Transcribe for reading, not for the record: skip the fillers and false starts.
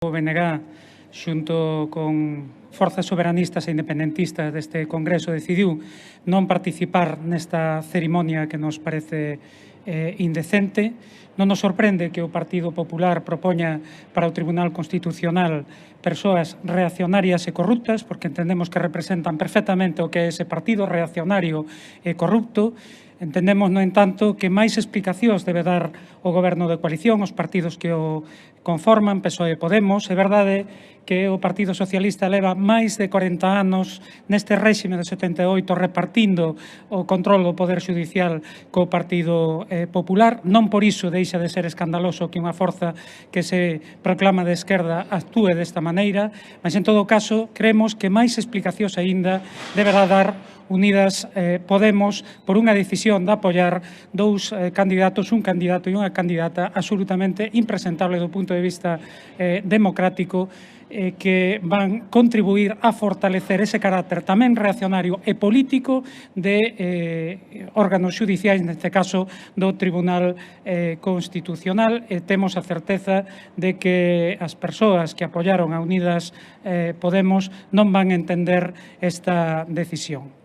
O BNG, xunto con forzas soberanistas e independentistas deste Congreso, decidiu non participar nesta cerimonia que nos parece indecente. Non nos sorprende que o Partido Popular propoña para o Tribunal Constitucional persoas reaccionarias e corruptas, porque entendemos que representan perfectamente o que é ese partido reaccionario e corrupto. Entendemos, no entanto, que máis explicacións debe dar o Goberno de coalición, os partidos que o conforman, PSOE e Podemos. É verdade que o Partido Socialista leva máis de 40 anos neste réxime de 78 repartindo o control do Poder Xudicial co Partido Popular. Non por iso deixa de ser escandaloso que unha forza que se proclama de esquerda actúe desta maneira, mas en todo caso creemos que máis explicacións aínda deberá dar Unidas Podemos por unha decisión de apoiar dous candidatos, un candidato e unha candidata absolutamente impresentable do punto de vista democrático, que van contribuir a fortalecer ese carácter tamén reaccionario e político de órganos xudiciais, neste caso do Tribunal Constitucional. Temos a certeza de que as persoas que apoiaron a Unidas Podemos non van entender esta decisión.